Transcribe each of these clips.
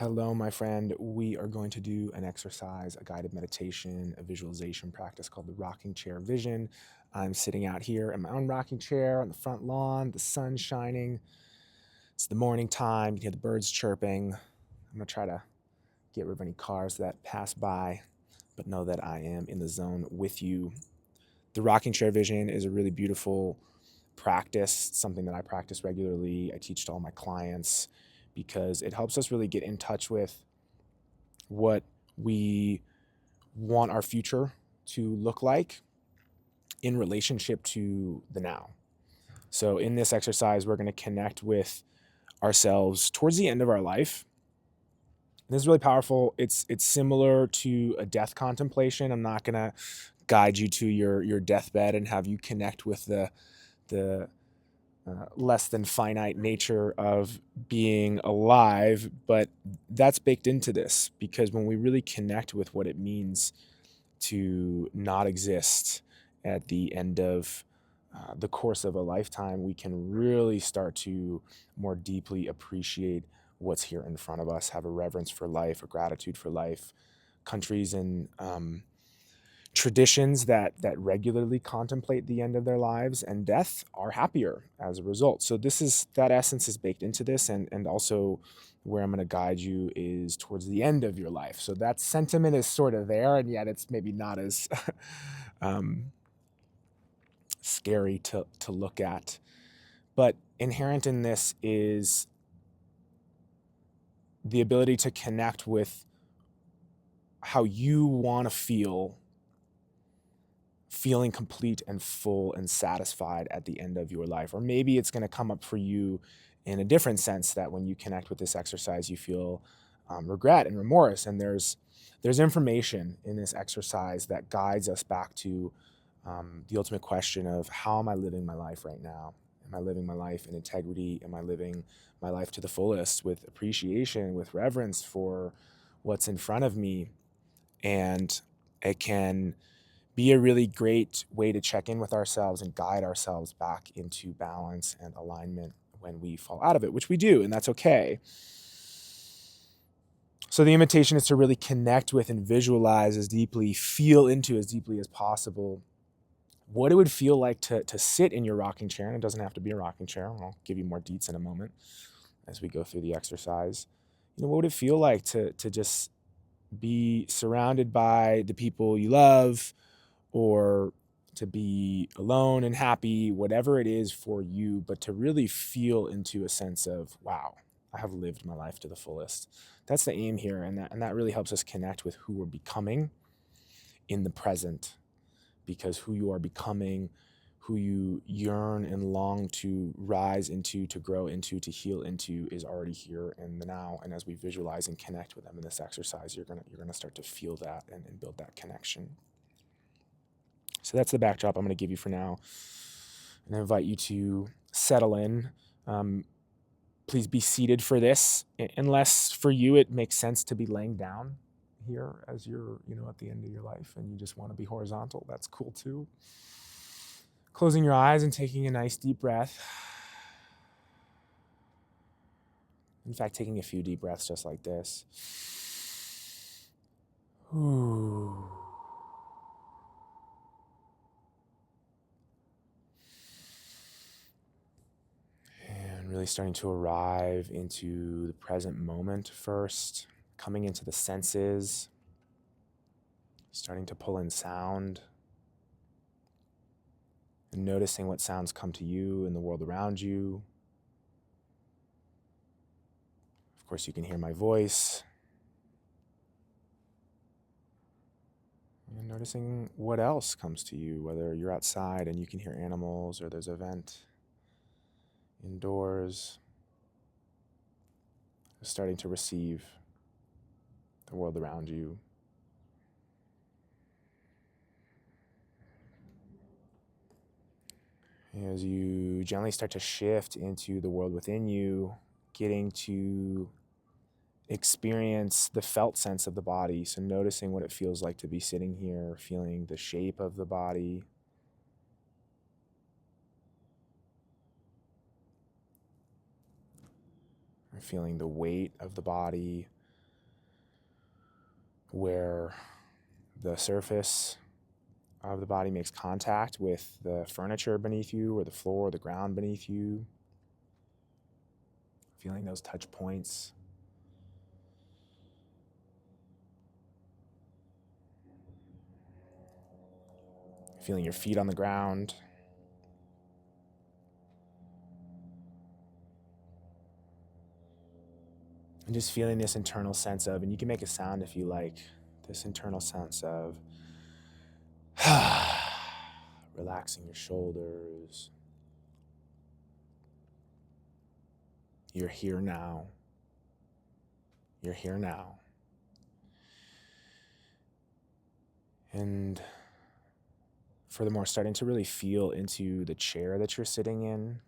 Hello, my friend. We are going to do an exercise, a guided meditation, a visualization practice called the rocking chair vision. I'm sitting out here in my own rocking chair on the front lawn, the sun's shining. It's the morning time. You can hear the birds chirping. I'm going to try to get rid of any cars that pass by, but know that I am in the zone with you. The rocking chair vision is a really beautiful practice, something that I practice regularly. I teach to all my clients because it helps us really get in touch with what we want our future to look like in relationship to the now. So in this exercise, we're going to connect with ourselves towards the end of our life. And this is really powerful. It's similar to a death contemplation. I'm not going to guide you to your deathbed and have you connect with the less than finite nature of being alive, but that's baked into this because when we really connect with what it means to not exist at the end of the course of a lifetime, we can really start to more deeply appreciate what's here in front of us, have a reverence for life, a gratitude for life. Countries and traditions that regularly contemplate the end of their lives and death are happier as a result. So that essence is baked into this, and also where I'm going to guide you is towards the end of your life. So that sentiment is sort of there, and yet it's maybe not as scary to look at. But inherent in this is the ability to connect with how you want to feeling complete and full and satisfied at the end of your life. Or maybe it's going to come up for you in a different sense, that when you connect with this exercise, you feel regret and remorse. And there's information in this exercise that guides us back to the ultimate question of, how am I living my life right now? Am I living my life in integrity? Am I living my life to the fullest with appreciation, with reverence for what's in front of me? And it can be a really great way to check in with ourselves and guide ourselves back into balance and alignment when we fall out of it, which we do, and that's okay. So the invitation is to really connect with and visualize as deeply, feel into as deeply as possible what it would feel like to sit in your rocking chair. And it doesn't have to be a rocking chair. I'll give you more deets in a moment as we go through the exercise. What would it feel like to just be surrounded by the people you love, or to be alone and happy, whatever it is for you, but to really feel into a sense of, wow, I have lived my life to the fullest. That's the aim here, and that really helps us connect with who we're becoming in the present, because who you are becoming, who you yearn and long to rise into, to grow into, to heal into, is already here in the now. And as we visualize and connect with them in this exercise, you're gonna start to feel that and build that connection. So that's the backdrop I'm going to give you for now. And I invite you to settle in. Please be seated for this, unless for you it makes sense to be laying down here as you're, at the end of your life and you just want to be horizontal. That's cool too. Closing your eyes and taking a nice deep breath. In fact, taking a few deep breaths just like this. Ooh. And really starting to arrive into the present moment first, coming into the senses, starting to pull in sound, and noticing what sounds come to you in the world around you. Of course, you can hear my voice. And noticing what else comes to you, whether you're outside and you can hear animals, or there's a vent indoors. Just starting to receive the world around you. As you gently start to shift into the world within you, getting to experience the felt sense of the body. So noticing what it feels like to be sitting here, feeling the shape of the body. Or feeling the weight of the body, where the surface of the body makes contact with the furniture beneath you or the floor or the ground beneath you. Feeling those touch points. Feeling your feet on the ground. And just feeling this internal sense of, and you can make a sound if you like, this internal sense of relaxing your shoulders. You're here now. You're here now. And furthermore, starting to really feel into the chair that you're sitting in,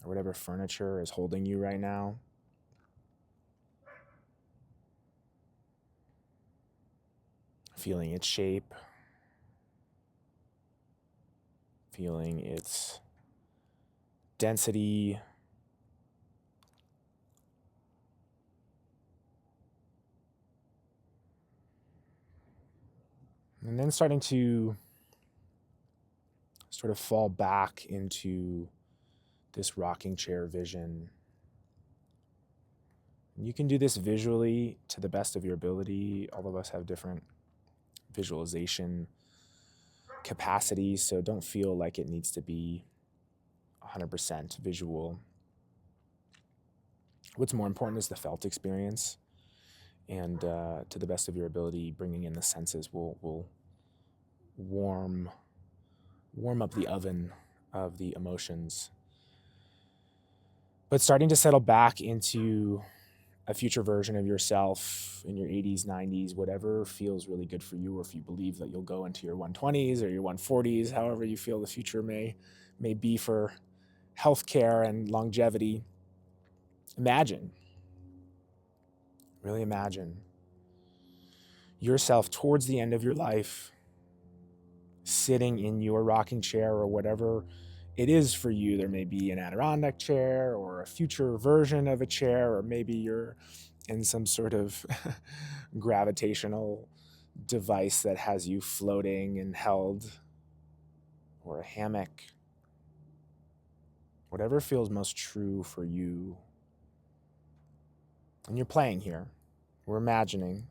or whatever furniture is holding you right now. Feeling its shape. Feeling its density. And then starting to sort of fall back into this rocking chair vision. You can do this visually to the best of your ability. All of us have different visualization capacities, so don't feel like it needs to be 100% visual. What's more important is the felt experience, and to the best of your ability, bringing in the senses will warm up the oven of the emotions. But starting to settle back into a future version of yourself in your 80s, 90s, whatever feels really good for you, or if you believe that you'll go into your 120s or your 140s, however you feel the future may be for healthcare and longevity. Imagine, really imagine yourself towards the end of your life, sitting in your rocking chair or whatever it is for you. There may be an Adirondack chair or a future version of a chair, or maybe you're in some sort of gravitational device that has you floating and held, or a hammock. Whatever feels most true for you. And you're playing here. We're imagining.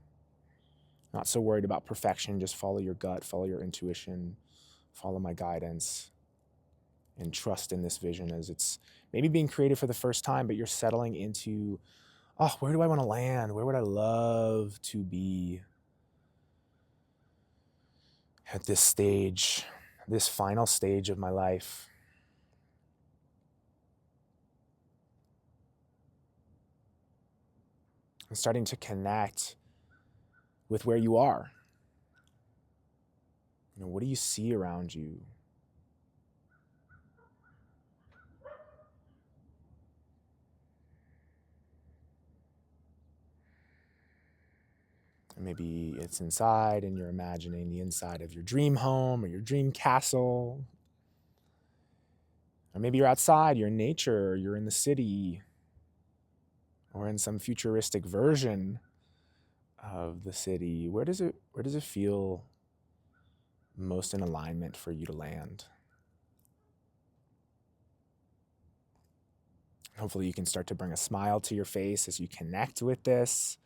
Not so worried about perfection. Just follow your gut, follow your intuition, follow my guidance, and trust in this vision as it's maybe being created for the first time, but you're settling into, oh, where do I want to land? Where would I love to be at this stage, this final stage of my life? I'm starting to connect with where you are. What do you see around you? Maybe it's inside and you're imagining the inside of your dream home or your dream castle. Or maybe you're outside, you're in nature, or you're in the city, or in some futuristic version of the city. Where does it feel most in alignment for you to land? Hopefully you can start to bring a smile to your face as you connect with this.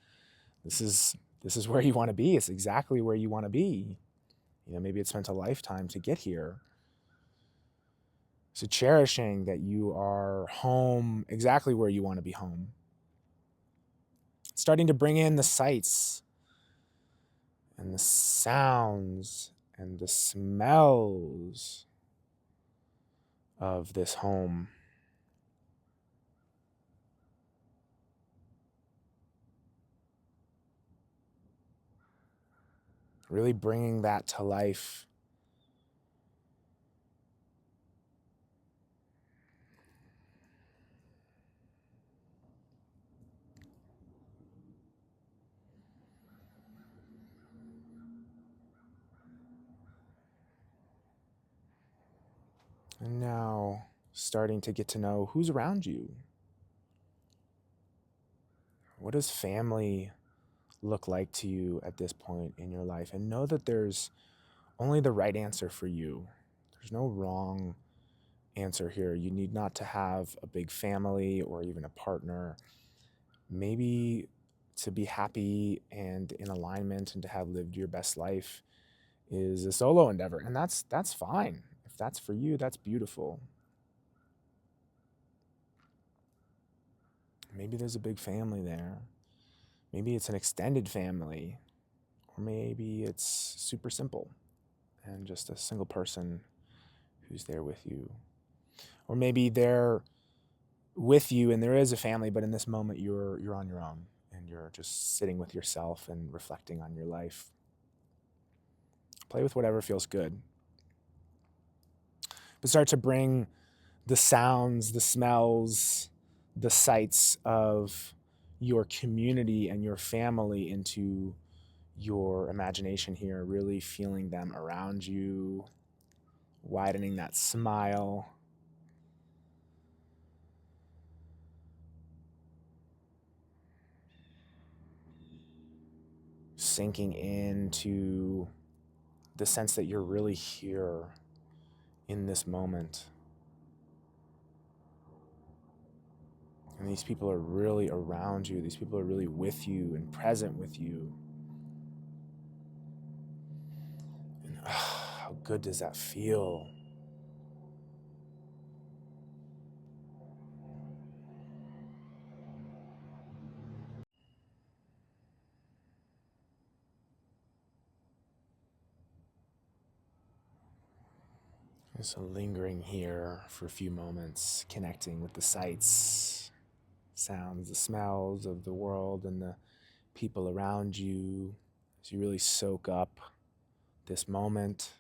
This is where you want to be. It's exactly where you want to be. Maybe it's spent a lifetime to get here. So cherishing that you are home, exactly where you want to be home. Starting to bring in the sights and the sounds and the smells of this home. Really bringing that to life. And now starting to get to know who's around you. What does family look like to you at this point in your life, and know that there's only the right answer for you. There's no wrong answer here. You need not to have a big family or even a partner. Maybe to be happy and in alignment and to have lived your best life is a solo endeavor, and that's fine. If that's for you, that's beautiful. Maybe there's a big family there. Maybe it's an extended family, or maybe it's super simple and just a single person who's there with you. Or maybe they're with you and there is a family, but in this moment you're on your own and you're just sitting with yourself and reflecting on your life. Play with whatever feels good. But start to bring the sounds, the smells, the sights of your community and your family into your imagination here, really feeling them around you, widening that smile. Sinking into the sense that you're really here in this moment. And these people are really around you. These people are really with you and present with you. And how good does that feel? So lingering here for a few moments, connecting with the sights, sounds, the smells of the world and the people around you as you really soak up this moment.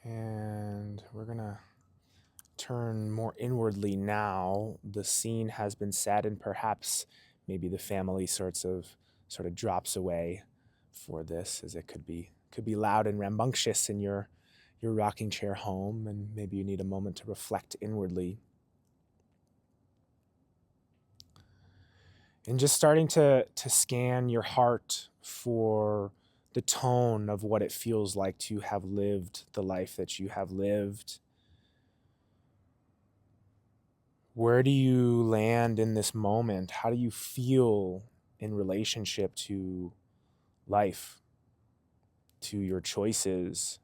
And we're going to turn more inwardly now. The scene has been set, and perhaps maybe the family sort of drops away for this, as it could be loud and rambunctious in your rocking chair home, and maybe you need a moment to reflect inwardly. And just starting to scan your heart for the tone of what it feels like to have lived the life that you have lived. Where do you land in this moment? How do you feel in relationship to life, to your choices,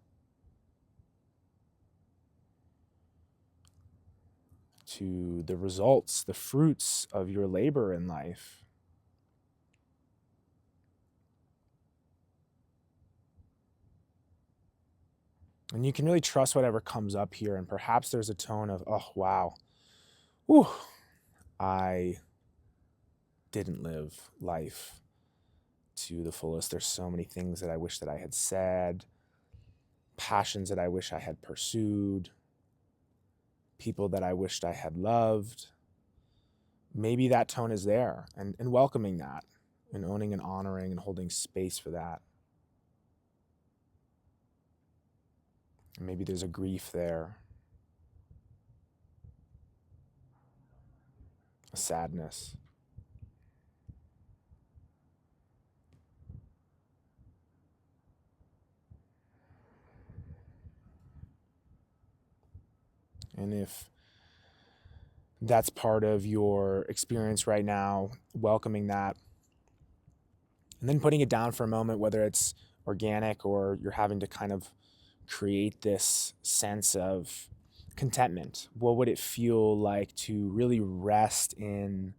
to the results, the fruits of your labor in life? And you can really trust whatever comes up here, and perhaps there's a tone of, oh, wow, whew, I didn't live life to the fullest. There's so many things that I wish that I had said, passions that I wish I had pursued, people that I wished I had loved. Maybe that tone is there, and welcoming that and owning and honoring and holding space for that. And maybe there's a grief there, a sadness. And if that's part of your experience right now, welcoming that, and then putting it down for a moment, whether it's organic or you're having to kind of create this sense of contentment. What would it feel like to really rest in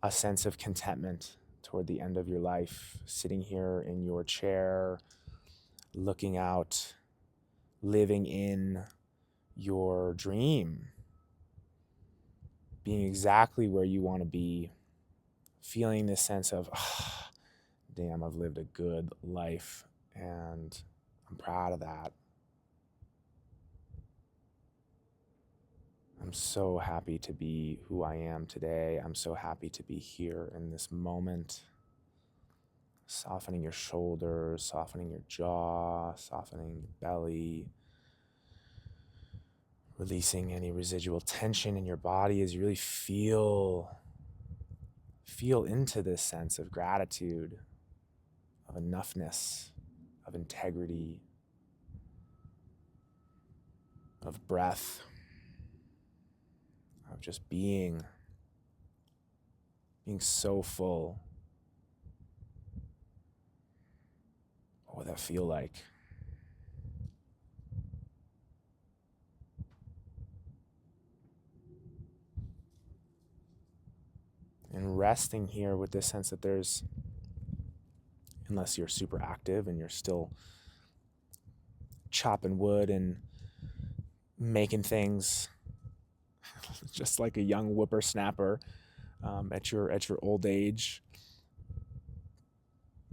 a sense of contentment toward the end of your life, sitting here in your chair, looking out, living in your dream, being exactly where you want to be, feeling this sense of, oh, damn, I've lived a good life and I'm proud of that. I'm so happy to be who I am today. I'm so happy to be here in this moment. Softening your shoulders, softening your jaw, softening the belly, releasing any residual tension in your body as you really feel into this sense of gratitude, of enoughness, of integrity, of breath, of just being so full. What would that feel like? And resting here with this sense that there's, unless you're super active and you're still chopping wood and making things just like a young whippersnapper at your old age,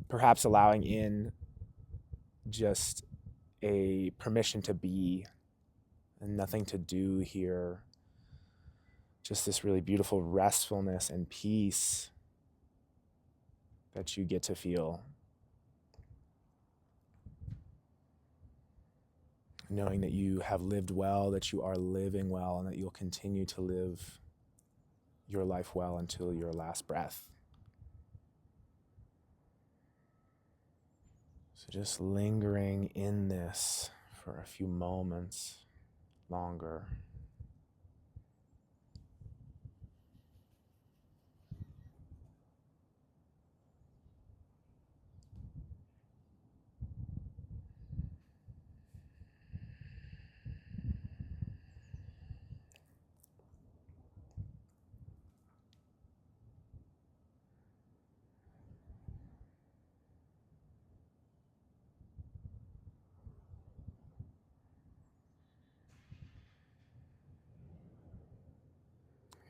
perhaps allowing in just a permission to be and nothing to do here. Just this really beautiful restfulness and peace that you get to feel. Knowing that you have lived well, that you are living well, and that you'll continue to live your life well until your last breath. So just lingering in this for a few moments longer.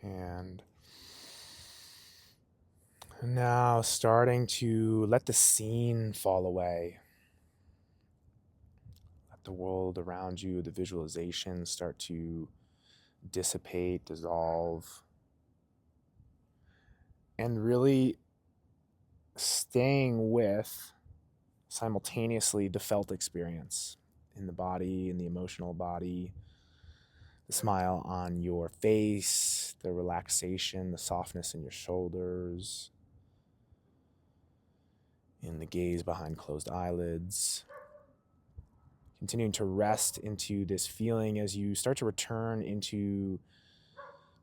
And now starting to let the scene fall away. Let the world around you, the visualization start to dissipate, dissolve. And really staying with simultaneously the felt experience in the body, in the emotional body, the smile on your face, the relaxation, the softness in your shoulders, in the gaze behind closed eyelids. Continuing to rest into this feeling as you start to return into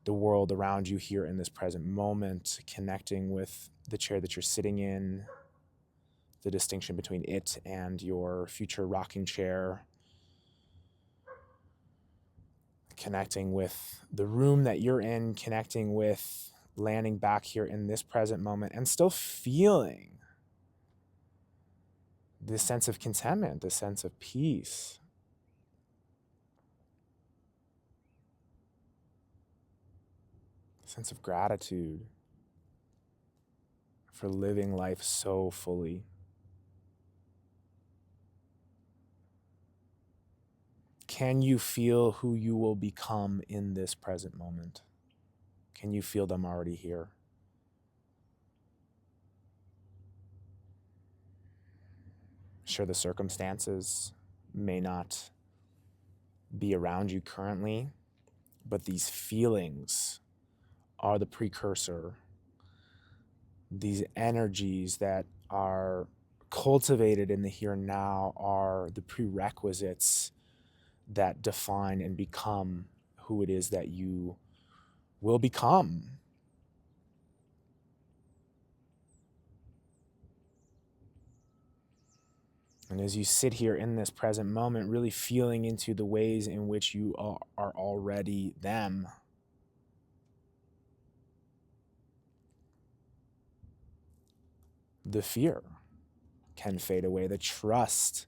the world around you here in this present moment, connecting with the chair that you're sitting in, the distinction between it and your future rocking chair, connecting with the room that you're in, connecting with landing back here in this present moment, and still feeling this sense of contentment, this sense of peace. Sense of gratitude for living life so fully. Can you feel who you will become in this present moment? Can you feel them already here? Sure, the circumstances may not be around you currently, but these feelings are the precursor. These energies that are cultivated in the here and now are the prerequisites that define and become who it is that you will become. And as you sit here in this present moment, really feeling into the ways in which you are already them, the fear can fade away, the trust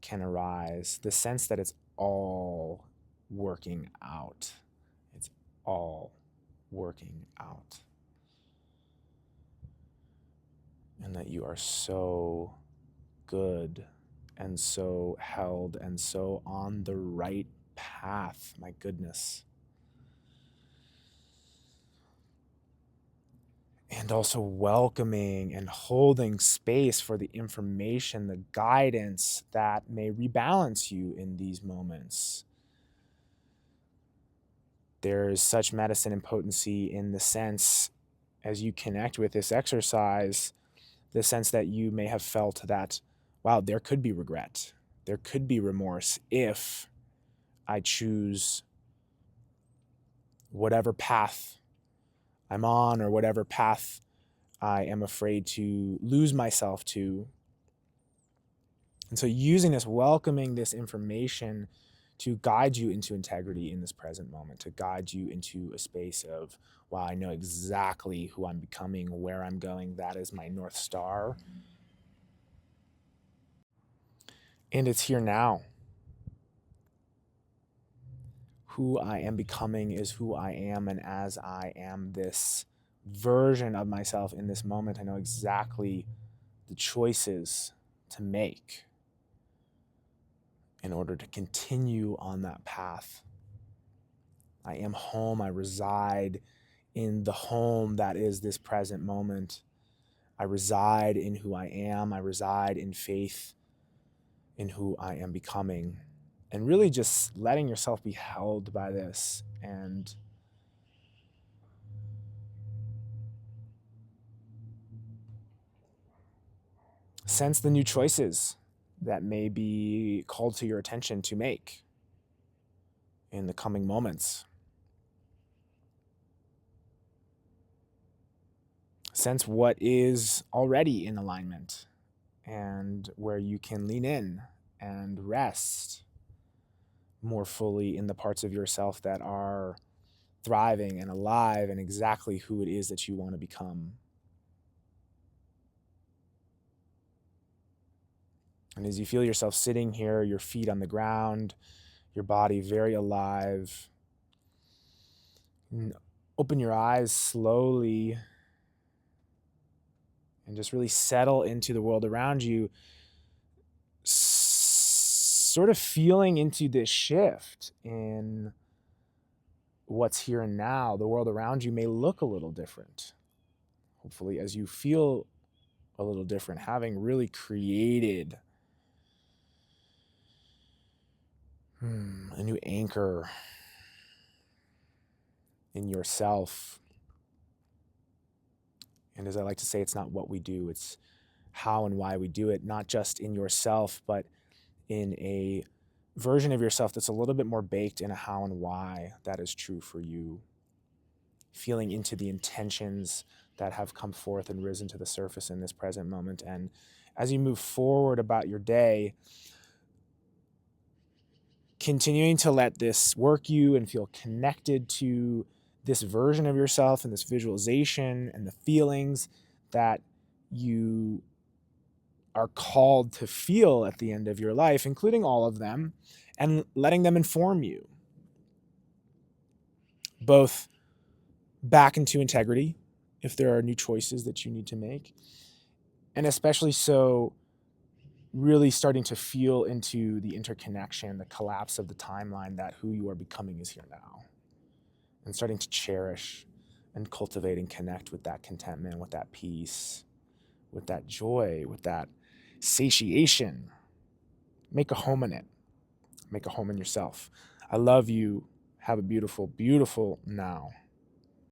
can arise, the sense that it's all working out. It's all working out. And that you are so good and so held and so on the right path. My goodness. And also welcoming and holding space for the information, the guidance that may rebalance you in these moments. There is such medicine and potency in the sense, as you connect with this exercise, the sense that you may have felt that, wow, there could be regret, there could be remorse if I choose whatever path I'm on or whatever path I am afraid to lose myself to. And so using this, welcoming this information to guide you into integrity in this present moment, to guide you into a space of, wow, I know exactly who I'm becoming, where I'm going. That is my North Star. And it's here now. Who I am becoming is who I am. And as I am this version of myself in this moment, I know exactly the choices to make in order to continue on that path. I am home. I reside in the home that is this present moment. I reside in who I am. I reside in faith in who I am becoming. And really just letting yourself be held by this and sense the new choices that may be called to your attention to make in the coming moments. Sense what is already in alignment and where you can lean in and rest more fully in the parts of yourself that are thriving and alive and exactly who it is that you want to become. And as you feel yourself sitting here, your feet on the ground, your body very alive, open your eyes slowly and just really settle into the world around you, sort of feeling into this shift in what's here and now. The world around you may look a little different. Hopefully, as you feel a little different, having really created a new anchor in yourself. And as I like to say, it's not what we do, it's how and why we do it, not just in yourself, but in a version of yourself that's a little bit more baked in a how and why that is true for you. Feeling into the intentions that have come forth and risen to the surface in this present moment. And as you move forward about your day, continuing to let this work you and feel connected to this version of yourself and this visualization and the feelings that you are called to feel at the end of your life, including all of them, and letting them inform you, both back into integrity if there are new choices that you need to make, and especially so really starting to feel into the interconnection, the collapse of the timeline, that who you are becoming is here now, and starting to cherish and cultivate and connect with that contentment, with that peace, with that joy, with that satiation. Make a home in it. Make a home in yourself. I love you. Have a beautiful, beautiful now.